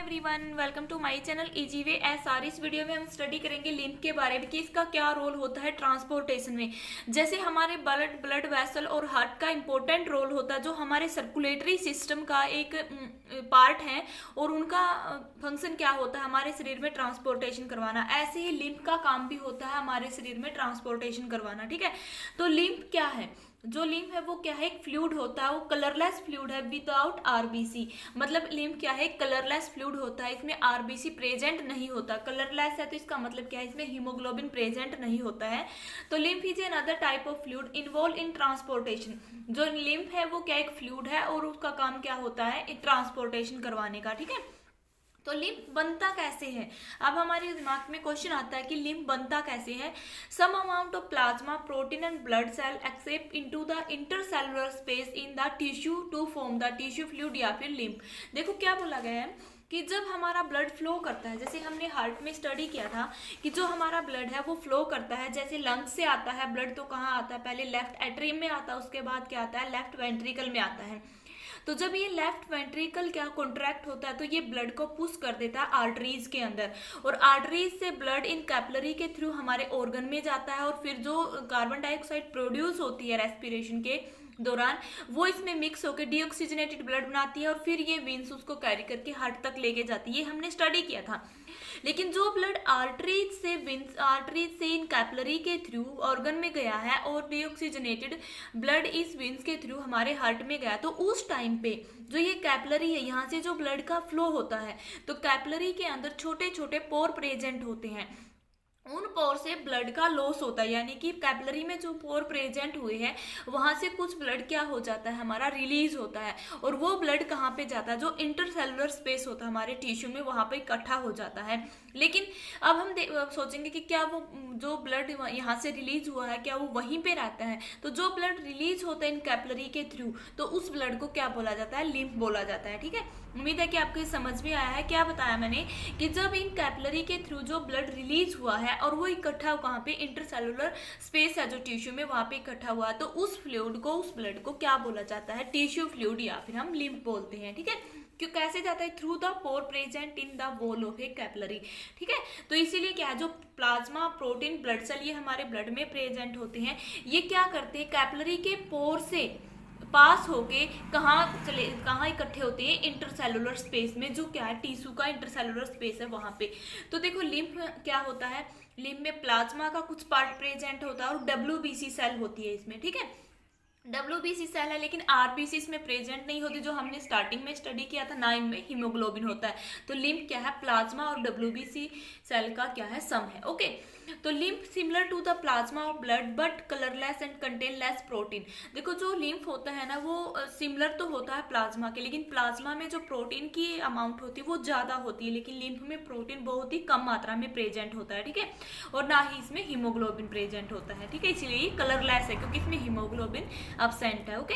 Everyone, welcome to my channel easy way SR. इस वीडियो में हम स्टडी करेंगे लिम्फ के बारे में कि इसका क्या रोल होता है ट्रांसपोर्टेशन में। जैसे हमारे ब्लड वेसल और हार्ट का इंपॉर्टेंट रोल होता है, जो हमारे सर्कुलेटरी सिस्टम का एक पार्ट है और उनका फंक्शन क्या होता है हमारे शरीर में ट्रांसपोर्टेशन करवाना। ऐसे ही लिम्फ का काम भी होता है हमारे शरीर में ट्रांसपोर्टेशन करवाना। ठीक है, तो लिम्फ क्या है? जो लिम्फ है वो क्या है? एक फ्लूइड होता है, वो कलरलेस फ्लूइड है विदाउट आरबीसी। मतलब लिम्फ क्या है? कलरलेस फ्लूइड होता है, इसमें आरबीसी प्रेजेंट नहीं होता। कलरलेस है तो इसका मतलब क्या है? इसमें हीमोग्लोबिन प्रेजेंट नहीं होता है। तो lymph is another type of fluid involve in transportation. जो लिम्फ है वो क्या एक फ्लूइड है और उसका काम क्या होता है? ट्रांसपोर्टेशन करवाने का। ठीक है, तो लिम्फ बनता कैसे है? अब हमारे दिमाग में क्वेश्चन आता है कि लिम्फ बनता कैसे है। Some amount of plasma protein and blood cell except into the intercellular space in the tissue to form the tissue fluid या फिर लिम्फ। देखो क्या बोला गया है कि जब हमारा ब्लड फ्लो करता है, जैसे हमने हार्ट में स्टडी किया था कि जो हमारा ब्लड है वो फ्लो करता है, जैसे लंग्स से आता है ब्लड तो कहाँ आता है? पहले लेफ्ट एट्रियम में आता है, उसके बाद क्या आता है? लेफ्ट वेंट्रिकल में आता है। तो जब ये लेफ्ट वेंट्रिकल क्या कॉन्ट्रैक्ट होता है तो ये ब्लड को पुश कर देता है आर्टरीज के अंदर, और आर्टरीज से ब्लड इन कैपिलरी के थ्रू हमारे ऑर्गन में जाता है, और फिर जो कार्बन डाइऑक्साइड प्रोड्यूस होती है रेस्पिरेशन के दौरान वो इसमें मिक्स होकर डीऑक्सीजनेटेड ब्लड बनाती है, और फिर ये वेन्स उसको कैरी करके हार्ट तक लेके जाती है। ये हमने स्टडी किया था। लेकिन जो ब्लड आर्टरीज से इन कैपिलरी के थ्रू ऑर्गन में गया है और डीऑक्सीजनेटेड ब्लड इस वेन्स के थ्रू हमारे हार्ट में गया, तो उस टाइम पे जो ये कैपिलरी है यहाँ से जो ब्लड का फ्लो होता है, तो कैपिलरी के अंदर छोटे छोटे पोर प्रेजेंट होते हैं। उन पोर से ब्लड का लॉस होता है, यानी कि कैपिलरी में जो पोर प्रेजेंट हुए हैं वहां से कुछ ब्लड क्या हो जाता है हमारा रिलीज होता है, और वो ब्लड कहाँ पे जाता है? जो इंटरसेलुलर स्पेस होता है हमारे टिश्यू में वहां पे इकट्ठा हो जाता है। लेकिन अब हम सोचेंगे कि क्या वो जो ब्लड यहाँ से रिलीज हुआ है क्या वो वहीं पे रहता है? तो जो ब्लड रिलीज होता है इन कैपिलरी के थ्रू, तो उस ब्लड को क्या बोला जाता है? लिम्फ बोला जाता है। ठीक है, उम्मीद है कि आपको समझ में आया है। क्या बताया मैंने कि जब इन कैपिलरी के थ्रू जो ब्लड रिलीज हुआ है और वो इकट्ठा कहाँ पे? इंटरसेलुलर स्पेस है जो टिश्यू में, वहां पे इकट्ठा हुआ है, तो उस फ्लूइड को, उस ब्लड को क्या बोला जाता है? टिश्यू फ्लूइड या फिर हम लिम्फ बोलते हैं। ठीक है, क्यों कैसे जाता है? Through the pore present in the wall of A capillary. ठीक है, तो इसीलिए क्या है, जो प्लाज्मा प्रोटीन ब्लड सेल ये हमारे ब्लड में प्रेजेंट होते हैं, ये क्या करते हैं? कैपिलरी के पोर से पास होके कहाँ इकट्ठे होते हैं? इंटरसेलुलर स्पेस में, जो क्या है टिश्यू का इंटरसेलुलर स्पेस है वहां पे। तो देखो लिम्फ क्या होता है, लिम्फ में प्लाज्मा का कुछ पार्ट प्रेजेंट होता है और डब्ल्यूबीसी सेल होती है इसमें। ठीक है, डब्ल्यूबीसी सेल है, लेकिन आरबीसी इसमें प्रेजेंट नहीं होती, जो हमने स्टार्टिंग में स्टडी किया था 9 में हीमोग्लोबिन होता है। तो लिम्फ क्या है? प्लाज्मा और डब्ल्यूबीसी सेल का क्या है? सम है। ओके, तो lymph similar to the plasma of blood but colourless and contain less protein. देखो जो लिम्फ होता है ना वो सिमिलर तो होता है प्लाज्मा के, लेकिन प्लाज्मा में जो प्रोटीन की अमाउंट होती है वो ज्यादा होती है, लेकिन लिम्फ में प्रोटीन बहुत ही कम मात्रा में प्रेजेंट होता है। ठीक है, और ना ही इसमें हीमोग्लोबिन प्रेजेंट होता है। ठीक है, इसलिए ये कलरलेस है क्योंकि इसमें हीमोग्लोबिन absent है। ओके,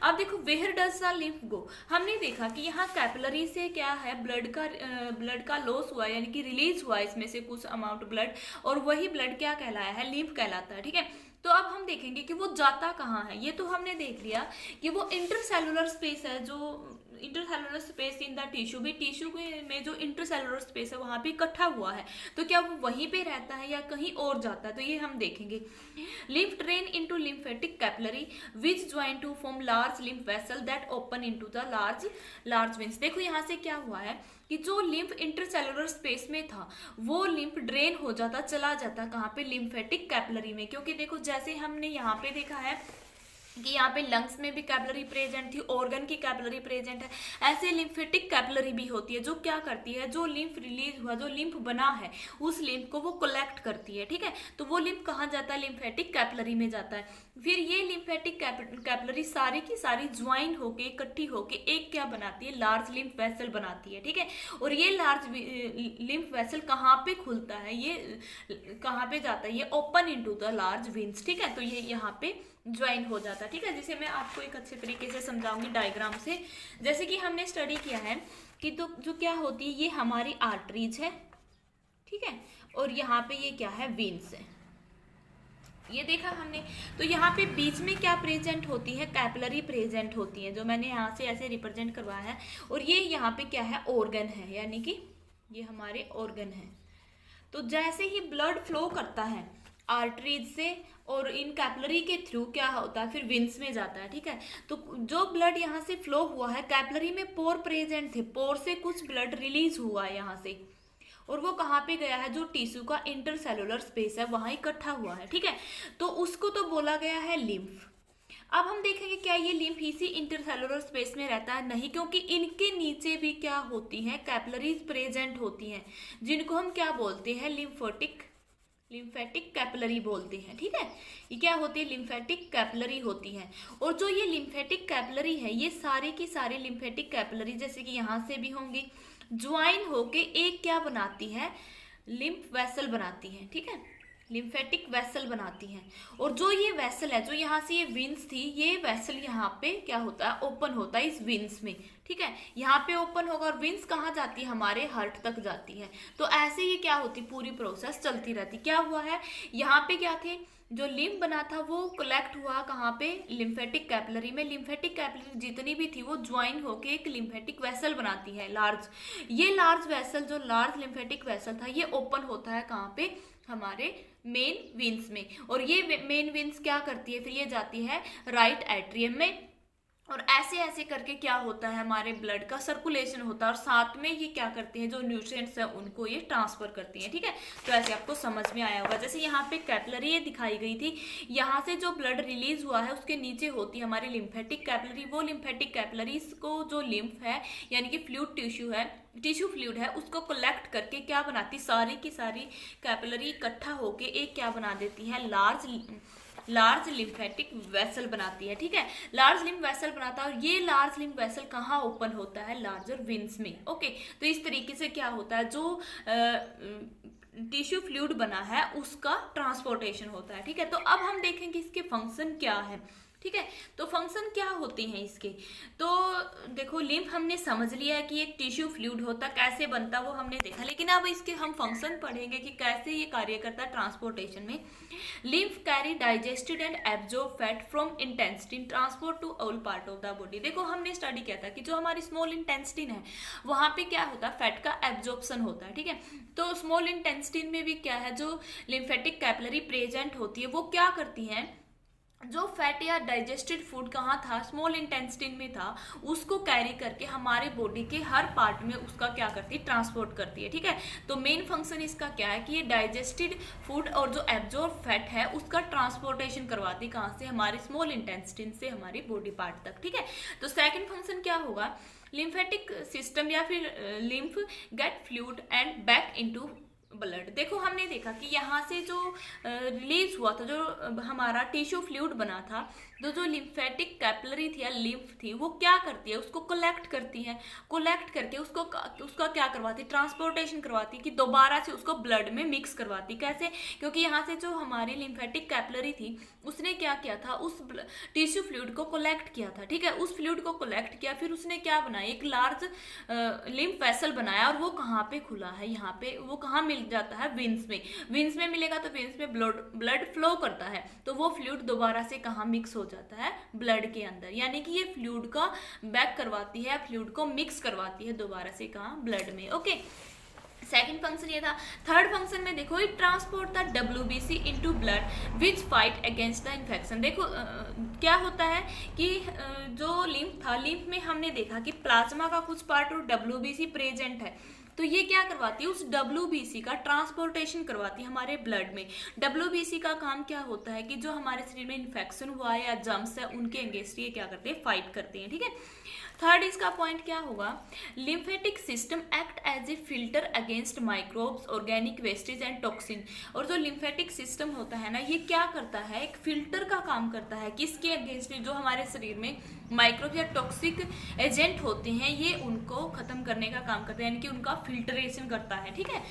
अब देखो वेयर डज द लिम्फ गो। हमने देखा कि यहाँ कैपिलरी से क्या है, ब्लड का लॉस हुआ, यानी कि रिलीज हुआ इसमें से कुछ अमाउंट ब्लड, और वही ब्लड क्या कहलाया है? लिम्फ कहलाता है। ठीक है, तो अब हम देखेंगे कि वो जाता कहाँ है। ये तो हमने देख लिया कि वो इंटरसेलुलर स्पेस है, जो intercellular space in the tissue, भी टिश्यू में जो इंटरसेलुलर स्पेस है वहां पे इकट्ठा हुआ है, तो क्या वो वहीं पे रहता है या कहीं और जाता है? तो ये हम देखेंगे। Lymph drain into lymphatic capillary which join to form large lymph vessel that open into the large veins. देखो यहाँ से क्या हुआ है कि जो लिम्फ इंटरसेलुलर स्पेस में था वो लिम्फ ड्रेन हो जाता, चला जाता कहाँ पे? लिम्फेटिक कैपिलरी में। क्योंकि देखो जैसे हमने यहाँ पे देखा है कि यहाँ पे लंग्स में भी कैपिलरी प्रेजेंट थी, ऑर्गन की कैपिलरी प्रेजेंट है, ऐसे लिम्फेटिक कैपिलरी भी होती है, जो क्या करती है? जो लिम्फ रिलीज हुआ, जो लिम्फ बना है, उस लिम्फ को वो कलेक्ट करती है। ठीक है, तो वो लिम्फ कहाँ जाता है? लिम्फेटिक कैपिलरी में जाता है। फिर ये लिम्फेटिक कैपिलरी सारी की सारी ज्वाइन होके, इकट्ठी होके एक क्या बनाती है? लार्ज लिम्फ वेसल बनाती है। ठीक है, और ये लार्ज लिम्फ वेसल कहाँ पे खुलता है? ये कहाँ पे जाता है? ये open into the large veins. ठीक है, तो ये यहाँ पे ज्वाइन हो जाता है। ठीक है, जिसे मैं आपको एक अच्छे तरीके से समझाऊंगी डायग्राम से। जैसे कि हमने स्टडी किया है कि तो जो क्या होती है, ये हमारी आर्टरीज है। ठीक है, और यहाँ पे ये क्या है? वेन्स है। ये देखा हमने। तो यहाँ पे बीच में क्या प्रेजेंट होती है, कैपिलरी प्रेजेंट होती है, जो मैंने यहाँ से ऐसे रिप्रेजेंट करवाया है। और ये यहाँ पे क्या है, ऑर्गन है, यानी कि ये हमारे ऑर्गन है। तो जैसे ही ब्लड फ्लो करता है आर्टरीज से और इन कैपिलरी के थ्रू क्या होता है, फिर विंस में जाता है, ठीक है। तो जो ब्लड यहाँ से फ्लो हुआ है, कैपिलरी में पोर प्रेजेंट थे, पोर से कुछ ब्लड रिलीज हुआ है यहाँ से, और वो कहाँ पे गया है, जो टिश्यू का इंटरसेलुलर स्पेस है वहां इकट्ठा हुआ है, ठीक है। तो उसको तो बोला गया है लिम्फ। अब हम देखेंगे क्या ये लिम्फ इसी इंटरसेलुलर स्पेस में रहता है, नहीं, क्योंकि इनके नीचे भी क्या होती हैं, कैपिलरीज प्रेजेंट होती हैं, जिनको हम क्या बोलते हैं, लिम्फेटिक कैपिलरी बोलते हैं, ठीक है। ये क्या होती है, लिम्फेटिक कैपिलरी होती है। और जो ये लिम्फेटिक कैपिलरी है, ये सारे की सारे लिम्फेटिक कैपिलरी जैसे कि यहाँ से भी होंगी, ज्वाइन होके एक क्या बनाती है, लिम्फ वेसल बनाती है, ठीक है, लिम्फेटिक वेसल बनाती हैं। और जो ये वेसल है, जो यहाँ से ये विंस थी, ये वेसल यहाँ पे क्या होता है, ओपन होता है इस विंस में, ठीक है। यहाँ पे ओपन होगा और विंस कहाँ जाती है, हमारे हार्ट तक जाती है। तो ऐसे ही क्या होती, पूरी प्रोसेस चलती रहती। क्या हुआ है, यहाँ पे क्या थे, जो लिम्फ बना था वो कलेक्ट हुआ कहाँ पे, लिम्फेटिक कैपिलरी में। लिम्फेटिक कैपिलरी जितनी भी थी वो ज्वाइन होके एक लिम्फेटिक वेसल बनाती है, लार्ज। ये लार्ज वेसल, जो लार्ज लिम्फेटिक वेसल था, ये ओपन होता है कहाँ पे, हमारे मेन विंस में। और ये मेन विंस क्या करती है, फिर ये जाती है राइट एट्रियम में, और ऐसे ऐसे करके क्या होता है, हमारे ब्लड का सर्कुलेशन होता है, और साथ में ये क्या करते हैं, जो न्यूट्रिएंट्स हैं उनको ये ट्रांसफर करती हैं, ठीक है। तो ऐसे आपको समझ में आया होगा। जैसे यहाँ पे कैपिलरी ये दिखाई गई थी, यहाँ से जो ब्लड रिलीज हुआ है उसके नीचे होती है हमारी लिम्फेटिक कैपिलरी। वो लिम्फेटिक कैपिलरी को जो लिम्फ है, यानी कि फ्लूइड टिश्यू है, टिश्यू फ्लूइड है, उसको कलेक्ट करके क्या बनाती, सारी की सारी कैपिलरी इकट्ठा होके एक क्या बना देती है, लार्ज लिम्फेटिक वेसल बनाती है, ठीक है। लार्ज लिम्फ वेसल बनाता है, और ये लार्ज लिम्फ वेसल कहाँ ओपन होता है, लार्जर विंस में, ओके। तो इस तरीके से क्या होता है, जो टिश्यू फ्लूइड बना है उसका ट्रांसपोर्टेशन होता है, ठीक है। तो अब हम देखेंगे इसके फंक्शन क्या है, ठीक है। तो फंक्शन क्या होते हैं इसके, तो देखो लिम्फ हमने समझ लिया है कि एक टिश्यू फ्लूइड होता, कैसे बनता वो हमने देखा, लेकिन अब इसके हम फंक्शन पढ़ेंगे कि कैसे ये कार्य करता है ट्रांसपोर्टेशन में। Lymph carry digested and absorb fat from intestine transport to all part of the body. देखो हमने स्टडी किया था कि जो हमारी स्मॉल इंटेस्टाइन है वहां पे क्या होता है, फैट का एब्जॉर्प्शन होता है, ठीक है। तो स्मॉल इंटेस्टाइन में भी क्या है, जो लिम्फेटिक कैपिलरी प्रेजेंट होती है वो क्या करती है, जो फैट या डाइजेस्टेड फूड कहाँ था, स्मॉल इंटेस्टाइन में था, उसको कैरी करके हमारे बॉडी के हर पार्ट में उसका क्या करती है, ट्रांसपोर्ट करती है, ठीक है। तो मेन फंक्शन इसका क्या है कि ये डाइजेस्टेड फूड और जो एब्जॉर्ब फैट है उसका ट्रांसपोर्टेशन करवाती है, कहाँ से, हमारे स्मॉल इंटेस्टाइन से हमारी बॉडी पार्ट तक, ठीक है। तो सेकेंड फंक्शन क्या होगा, लिम्फेटिक सिस्टम या फिर lymph get fluid and back into blood. देखो हमने देखा कि यहाँ से जो रिलीज हुआ था, जो हमारा टिश्यू फ्लूइड बना था, तो जो लिम्फेटिक कैपिलरी थी या लिम्फ थी, वो क्या करती है, उसको कलेक्ट करती है, कलेक्ट करके उसका क्या करवाती, ट्रांसपोर्टेशन करवाती, कि दोबारा से उसको ब्लड में मिक्स करवाती। कैसे, क्योंकि यहाँ से जो हमारी लिम्फेटिक कैपिलरी थी उसने क्या किया था, उस टिश्यू फ्लूइड को कलेक्ट किया था, ठीक है। उस फ्लूइड को कलेक्ट किया, फिर उसने क्या बनाया, एक लार्ज लिम्फ वेसल बनाया, और वो कहाँ पे खुला है, यहाँ पे, वो कहाँ मिल जाता है, विंस में। विंस में मिलेगा तो विंस में ब्लड फ्लो करता है, तो वो फ्लूइड दोबारा से कहाँ मिक्स हो जाता है, ब्लड के अंदर, यानी कि ये फ्लूइड का बैक करवाती है, फ्लूइड को मिक्स करवाती है दोबारा से कहाँ, ब्लड में, ओके। सेकेंड फंक्शन ये था। थर्ड फंक्शन में देखो, it transport the WBC into blood which fight against the infection. देखो क्या होता है कि जो लिम्फ था, लिम्फ में हमने देखा कि प्लाज्मा का कुछ पार्ट और WBC प्रेजेंट है, तो ये क्या करवाती है, उस WBC का ट्रांसपोर्टेशन करवाती है हमारे ब्लड में। WBC का काम क्या होता है कि जो हमारे शरीर में इन्फेक्शन हुआ है या जम्स है उनके अगेंस्ट ये क्या करते हैं, फाइट करते हैं, ठीक है। थर्ड इसका पॉइंट क्या होगा, lymphatic system act as a filter against microbes, organic wastage and toxin. और जो लिम्फेटिक सिस्टम होता है ना, ये क्या करता है, एक फिल्टर का काम करता है, किसके अगेंस्ट, जो हमारे शरीर में माइक्रोब या टॉक्सिक एजेंट होते हैं, ये उनको खत्म करने का काम करता है, यानी कि उनका फिल्टरेशन करता है, ठीक है,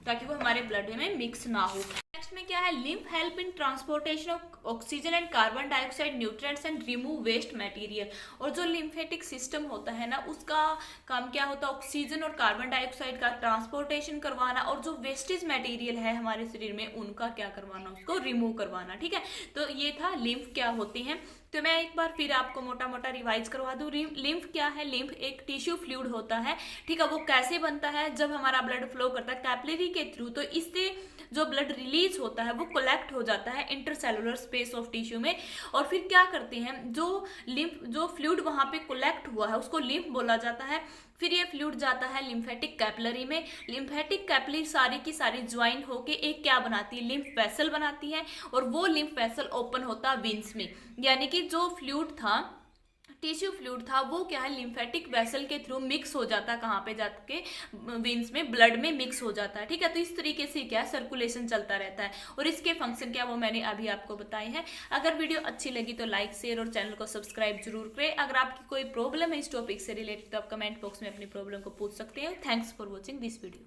ताकि वो हमारे ब्लड में मिक्स ना हो। नेक्स्ट में क्या है, lymph help in transportation oxygen and carbon dioxide nutrients and remove waste material. और जो लिम्फेटिक सिस्टम होता है ना, उसका काम क्या होता है, ऑक्सीजन और कार्बन डाइऑक्साइड का ट्रांसपोर्टेशन करवाना, और जो वेस्टेज मटेरियल है हमारे शरीर में उनका क्या करवाना, उसको रिमूव करवाना। ठीक है, तो ये था लिम्फ क्या होती हैं। तो मैं एक बार फिर आपको मोटा मोटा रिवाइज करवा दूं। लिम्फ क्या है? लिम्फ एक टिश्यू फ्लूइड होता है। ठीक है, वो कैसे बनता है? जब हमारा ब्लड फ्लो करता है कैपिलरी के थ्रू, तो इससे जो ब्लड रिलीज होता है वो कलेक्ट हो जाता है इंटरसेलुलर स्पेस ऑफ टिश्यू में। और फिर क्या करते हैं, जो फ्लूइड वहां पे कलेक्ट हुआ है उसको लिम्फ बोला जाता है। फिर ये फ्लूइड जाता है लिम्फेटिक कैपिलरी में। लिम्फेटिक कैपिलरी सारी की सारी ज्वाइन होके एक क्या बनाती है, लिम्फ वेसल बनाती है। और वो लिम्फ वेसल ओपन होता है वेन्स में, यानी कि जो फ्लूइड था, टिश्यू फ्लूइड था, वो क्या है लिम्फेटिक वेसल के थ्रू मिक्स हो जाता है, कहाँ पे जाके वेन्स में, ब्लड में मिक्स हो जाता है। ठीक है, तो इस तरीके से क्या सर्कुलेशन चलता रहता है। और इसके फंक्शन क्या वो मैंने अभी आपको बताए हैं। अगर वीडियो अच्छी लगी तो लाइक शेयर और चैनल को सब्सक्राइब जरूर करें। अगर आपकी कोई प्रॉब्लम है इस टॉपिक से रिलेटेड तो आप कमेंट बॉक्स में अपनी प्रॉब्लम को पूछ सकते हैं। Thanks for watching this video.